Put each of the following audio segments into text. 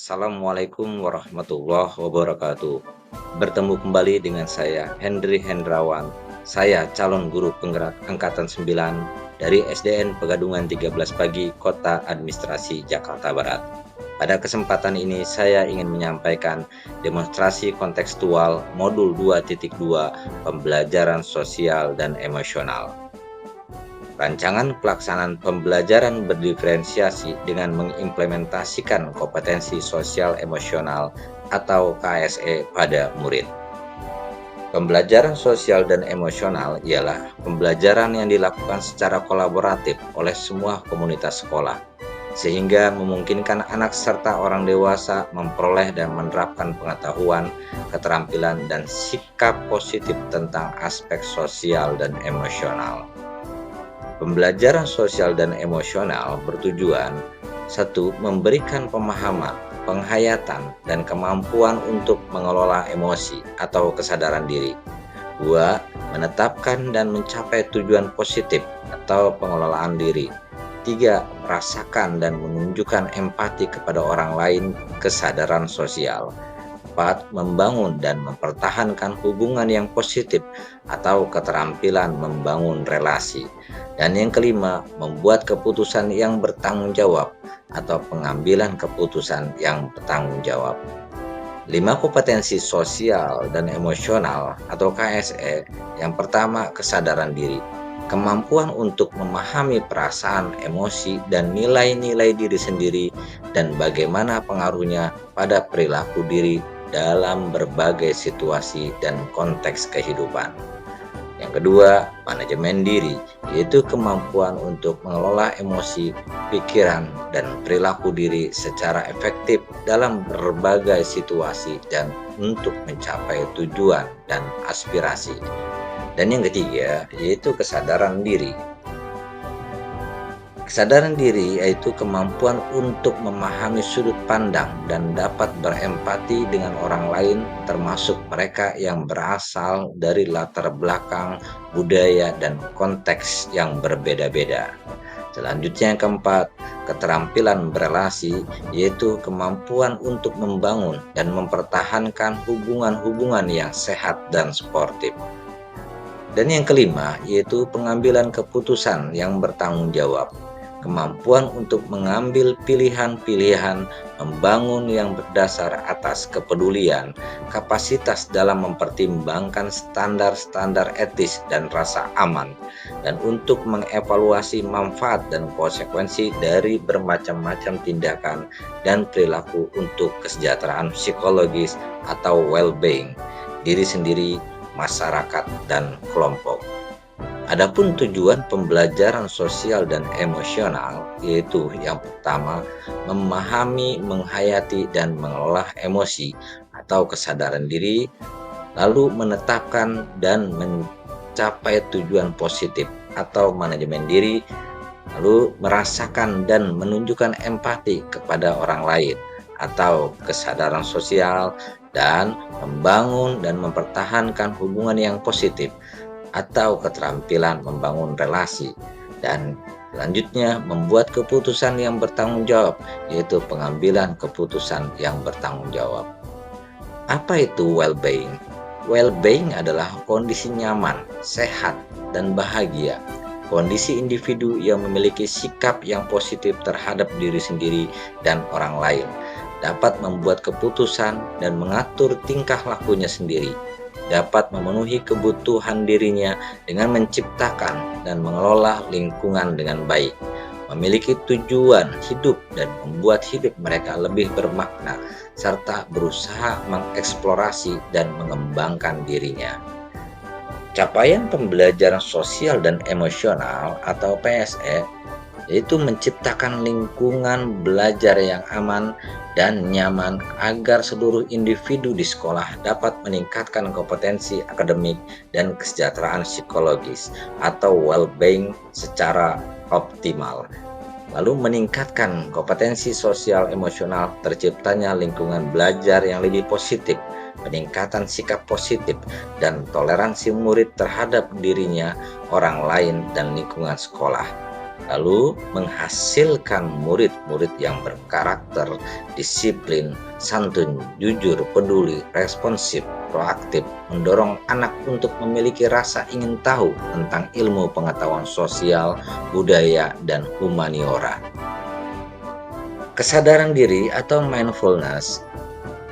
Assalamualaikum warahmatullahi wabarakatuh. Bertemu kembali dengan saya Hendri Hendrawan. Saya calon guru penggerak angkatan 9 dari SDN Pegadungan 13 Pagi, Kota Administrasi Jakarta Barat. Pada kesempatan ini saya ingin menyampaikan demonstrasi kontekstual modul 2.2 pembelajaran sosial dan emosional. Rancangan pelaksanaan pembelajaran berdiferensiasi dengan mengimplementasikan kompetensi sosial emosional atau KSE pada murid. Pembelajaran sosial dan emosional ialah pembelajaran yang dilakukan secara kolaboratif oleh semua komunitas sekolah, sehingga memungkinkan anak serta orang dewasa memperoleh dan menerapkan pengetahuan, keterampilan, dan sikap positif tentang aspek sosial dan emosional. Pembelajaran sosial dan emosional bertujuan: 1. Memberikan pemahaman, penghayatan, dan kemampuan untuk mengelola emosi atau kesadaran diri. 2. Menetapkan dan mencapai tujuan positif atau pengelolaan diri. 3. Merasakan dan menunjukkan empati kepada orang lain, kesadaran sosial. 4. Membangun dan mempertahankan hubungan yang positif atau keterampilan membangun relasi. Dan yang kelima, membuat keputusan yang bertanggung jawab atau pengambilan keputusan yang bertanggung jawab. 5 kompetensi sosial dan emosional atau KSE. Yang pertama, kesadaran diri. Kemampuan untuk memahami perasaan, emosi, dan nilai-nilai diri sendiri dan bagaimana pengaruhnya pada perilaku diri dalam berbagai situasi dan konteks kehidupan. Yang kedua, manajemen diri, yaitu kemampuan untuk mengelola emosi, pikiran, dan perilaku diri secara efektif dalam berbagai situasi dan untuk mencapai tujuan dan aspirasi. Dan yang ketiga, yaitu kesadaran diri. Kesadaran diri yaitu kemampuan untuk memahami sudut pandang dan dapat berempati dengan orang lain, termasuk mereka yang berasal dari latar belakang, budaya, dan konteks yang berbeda-beda. Selanjutnya yang keempat, keterampilan berelasi, yaitu kemampuan untuk membangun dan mempertahankan hubungan-hubungan yang sehat dan sportif. Dan yang kelima, yaitu pengambilan keputusan yang bertanggung jawab. Kemampuan untuk mengambil pilihan-pilihan, membangun yang berdasar atas kepedulian, kapasitas dalam mempertimbangkan standar-standar etis dan rasa aman, dan untuk mengevaluasi manfaat dan konsekuensi dari bermacam-macam tindakan dan perilaku untuk kesejahteraan psikologis atau well-being diri sendiri, masyarakat, dan kelompok. Adapun tujuan pembelajaran sosial dan emosional yaitu yang pertama, memahami, menghayati, dan mengelola emosi atau kesadaran diri, lalu menetapkan dan mencapai tujuan positif atau manajemen diri, lalu merasakan dan menunjukkan empati kepada orang lain atau kesadaran sosial, dan membangun dan mempertahankan hubungan yang positif atau keterampilan membangun relasi. Dan selanjutnya, membuat keputusan yang bertanggung jawab, yaitu pengambilan keputusan yang bertanggung jawab. Apa itu well-being? Well-being adalah kondisi nyaman, sehat, dan bahagia. Kondisi individu yang memiliki sikap yang positif terhadap diri sendiri dan orang lain, dapat membuat keputusan dan mengatur tingkah lakunya sendiri, dapat memenuhi kebutuhan dirinya dengan menciptakan dan mengelola lingkungan dengan baik, memiliki tujuan hidup dan membuat hidup mereka lebih bermakna, serta berusaha mengeksplorasi dan mengembangkan dirinya. Capaian pembelajaran sosial dan emosional atau PSE yaitu menciptakan lingkungan belajar yang aman dan nyaman agar seluruh individu di sekolah dapat meningkatkan kompetensi akademik dan kesejahteraan psikologis atau well-being secara optimal. Lalu meningkatkan kompetensi sosial emosional, terciptanya lingkungan belajar yang lebih positif, peningkatan sikap positif, dan toleransi murid terhadap dirinya, orang lain, dan lingkungan sekolah. lalu menghasilkan murid-murid yang berkarakter, disiplin, santun, jujur, peduli, responsif, proaktif, mendorong anak untuk memiliki rasa ingin tahu tentang ilmu pengetahuan sosial, budaya, dan humaniora. Kesadaran diri atau mindfulness.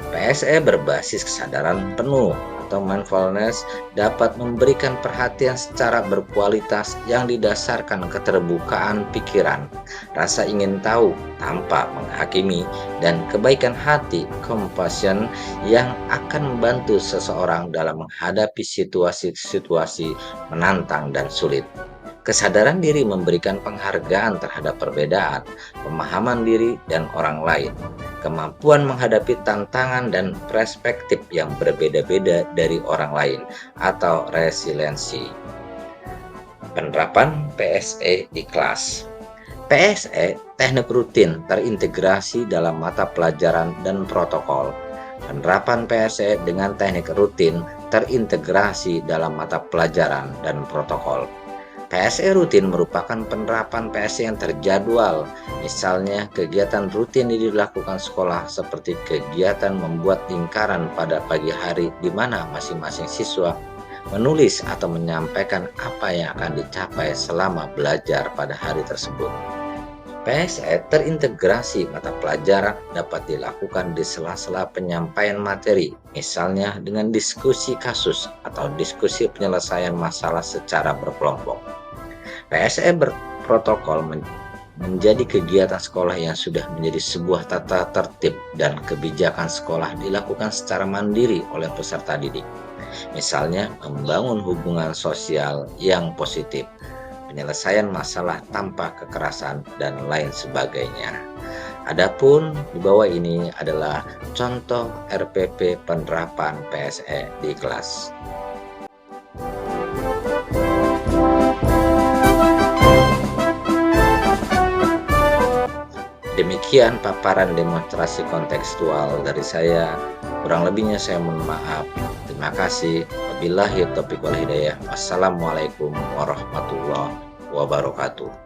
PSE berbasis kesadaran penuh atau mindfulness dapat memberikan perhatian secara berkualitas yang didasarkan keterbukaan pikiran, rasa ingin tahu tanpa menghakimi, dan kebaikan hati compassion yang akan membantu seseorang dalam menghadapi situasi-situasi menantang dan sulit. Kesadaran diri memberikan penghargaan terhadap perbedaan, pemahaman diri, dan orang lain. Kemampuan menghadapi tantangan dan perspektif yang berbeda-beda dari orang lain, atau resiliensi. Penerapan PSE di kelas. PSE, teknik rutin terintegrasi dalam mata pelajaran dan protokol. Penerapan PSE dengan teknik rutin terintegrasi dalam mata pelajaran dan protokol. PSE rutin merupakan penerapan PSE yang terjadwal. Misalnya, kegiatan rutin yang dilakukan sekolah seperti kegiatan membuat lingkaran pada pagi hari di mana masing-masing siswa menulis atau menyampaikan apa yang akan dicapai selama belajar pada hari tersebut. PSE terintegrasi mata pelajaran dapat dilakukan di sela-sela penyampaian materi, misalnya dengan diskusi kasus atau diskusi penyelesaian masalah secara berkelompok. PSE berprotokol menjadi kegiatan sekolah yang sudah menjadi sebuah tata tertib dan kebijakan sekolah dilakukan secara mandiri oleh peserta didik. Misalnya, membangun hubungan sosial yang positif, penyelesaian masalah tanpa kekerasan, dan lain sebagainya. Adapun di bawah ini adalah contoh RPP penerapan PSE di kelas. Demikian paparan demonstrasi kontekstual dari saya. Kurang lebihnya saya mohon maaf. Terima kasih. Wabillahi taufiq wal hidayah. Wassalamualaikum warahmatullahi wabarakatuh.